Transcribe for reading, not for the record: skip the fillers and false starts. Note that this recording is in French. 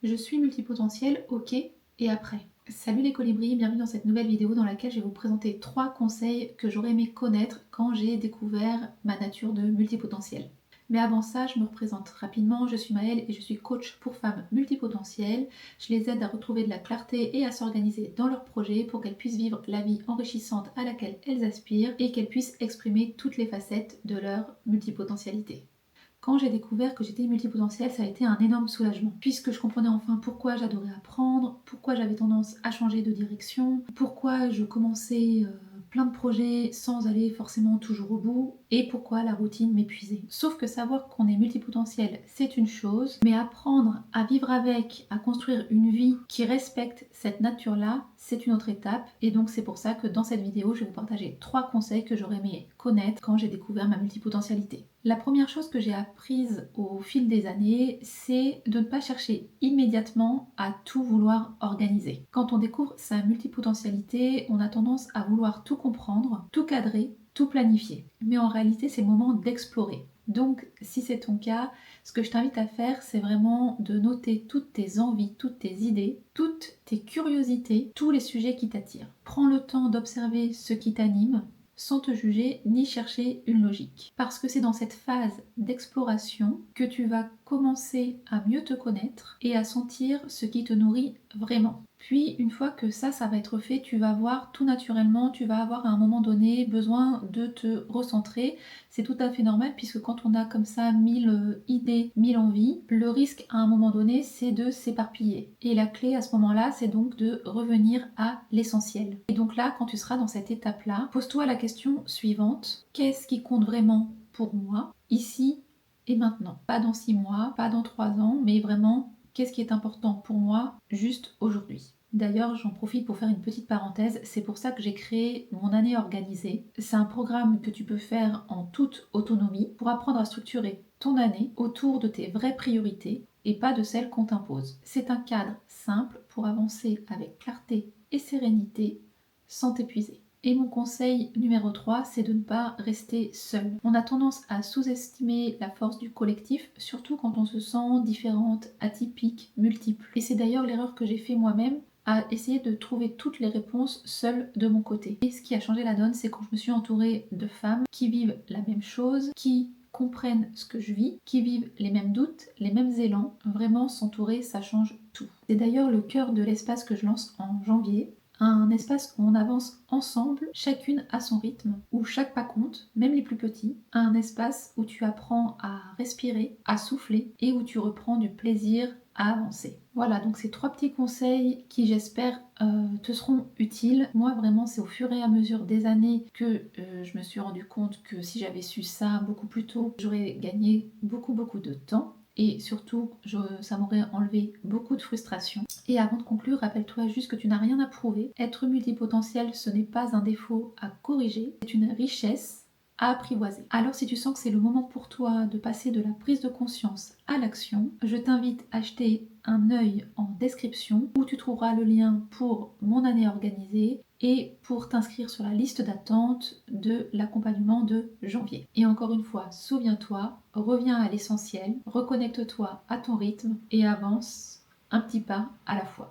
Je suis multipotentiel, ok, et après. Salut les colibris, bienvenue dans cette nouvelle vidéo dans laquelle je vais vous présenter 3 conseils que j'aurais aimé connaître quand j'ai découvert ma nature de multipotentiel. Mais avant ça, je me représente rapidement, je suis Maëlle et je suis coach pour femmes multipotentielles. Je les aide à retrouver de la clarté et à s'organiser dans leurs projets pour qu'elles puissent vivre la vie enrichissante à laquelle elles aspirent et qu'elles puissent exprimer toutes les facettes de leur multipotentialité. Quand j'ai découvert que j'étais multipotentielle, ça a été un énorme soulagement, puisque je comprenais enfin pourquoi j'adorais apprendre, pourquoi j'avais tendance à changer de direction, pourquoi je commençais plein de projets sans aller forcément toujours au bout, et pourquoi la routine m'épuisait. Sauf que savoir qu'on est multipotentiel, c'est une chose, mais apprendre à vivre avec, à construire une vie qui respecte cette nature-là, c'est une autre étape, et donc c'est pour ça que dans cette vidéo, je vais vous partager 3 conseils que j'aurais aimé connaître quand j'ai découvert ma multipotentialité. La première chose que j'ai apprise au fil des années, c'est de ne pas chercher immédiatement à tout vouloir organiser. Quand on découvre sa multipotentialité, on a tendance à vouloir tout comprendre, tout cadrer, tout planifier. Mais en réalité, c'est le moment d'explorer. Donc, si c'est ton cas, ce que je t'invite à faire, c'est vraiment de noter toutes tes envies, toutes tes idées, toutes tes curiosités, tous les sujets qui t'attirent. Prends le temps d'observer ce qui t'anime, sans te juger ni chercher une logique. Parce que c'est dans cette phase d'exploration que tu vas commencer à mieux te connaître et à sentir ce qui te nourrit vraiment. Puis une fois que ça va être fait, tu vas voir tout naturellement, tu vas avoir à un moment donné besoin de te recentrer. C'est tout à fait normal puisque quand on a comme ça 1000 idées, 1000 envies, le risque à un moment donné c'est de s'éparpiller. Et la clé à ce moment-là c'est donc de revenir à l'essentiel. Et donc là quand tu seras dans cette étape-là, pose-toi la question suivante. Qu'est-ce qui compte vraiment pour moi ici et maintenant? Pas dans 6 mois, pas dans 3 ans, mais vraiment qu'est-ce qui est important pour moi juste aujourd'hui? D'ailleurs, j'en profite pour faire une petite parenthèse, c'est pour ça que j'ai créé mon année organisée. C'est un programme que tu peux faire en toute autonomie pour apprendre à structurer ton année autour de tes vraies priorités et pas de celles qu'on t'impose. C'est un cadre simple pour avancer avec clarté et sérénité sans t'épuiser. Et mon conseil numéro 3, c'est de ne pas rester seul. On a tendance à sous-estimer la force du collectif, surtout quand on se sent différente, atypique, multiple. Et c'est d'ailleurs l'erreur que j'ai fait moi-même, à essayer de trouver toutes les réponses seule de mon côté. Et ce qui a changé la donne, c'est quand je me suis entourée de femmes qui vivent la même chose, qui comprennent ce que je vis, qui vivent les mêmes doutes, les mêmes élans. Vraiment, s'entourer, ça change tout. C'est d'ailleurs le cœur de l'espace que je lance en janvier. Un espace où on avance ensemble, chacune à son rythme, où chaque pas compte, même les plus petits. Un espace où tu apprends à respirer, à souffler et où tu reprends du plaisir à avancer. Voilà, donc ces 3 petits conseils qui j'espère te seront utiles. Moi vraiment c'est au fur et à mesure des années que je me suis rendu compte que si j'avais su ça beaucoup plus tôt, j'aurais gagné beaucoup de temps. Et surtout, ça m'aurait enlevé beaucoup de frustration. Et avant de conclure, rappelle-toi juste que tu n'as rien à prouver. Être multipotentiel, ce n'est pas un défaut à corriger, c'est une richesse à apprivoiser. Alors si tu sens que c'est le moment pour toi de passer de la prise de conscience à l'action, je t'invite à jeter un œil en description où tu trouveras le lien pour mon année organisée et pour t'inscrire sur la liste d'attente de l'accompagnement de janvier. Et encore une fois, souviens-toi, reviens à l'essentiel, reconnecte-toi à ton rythme et avance un petit pas à la fois.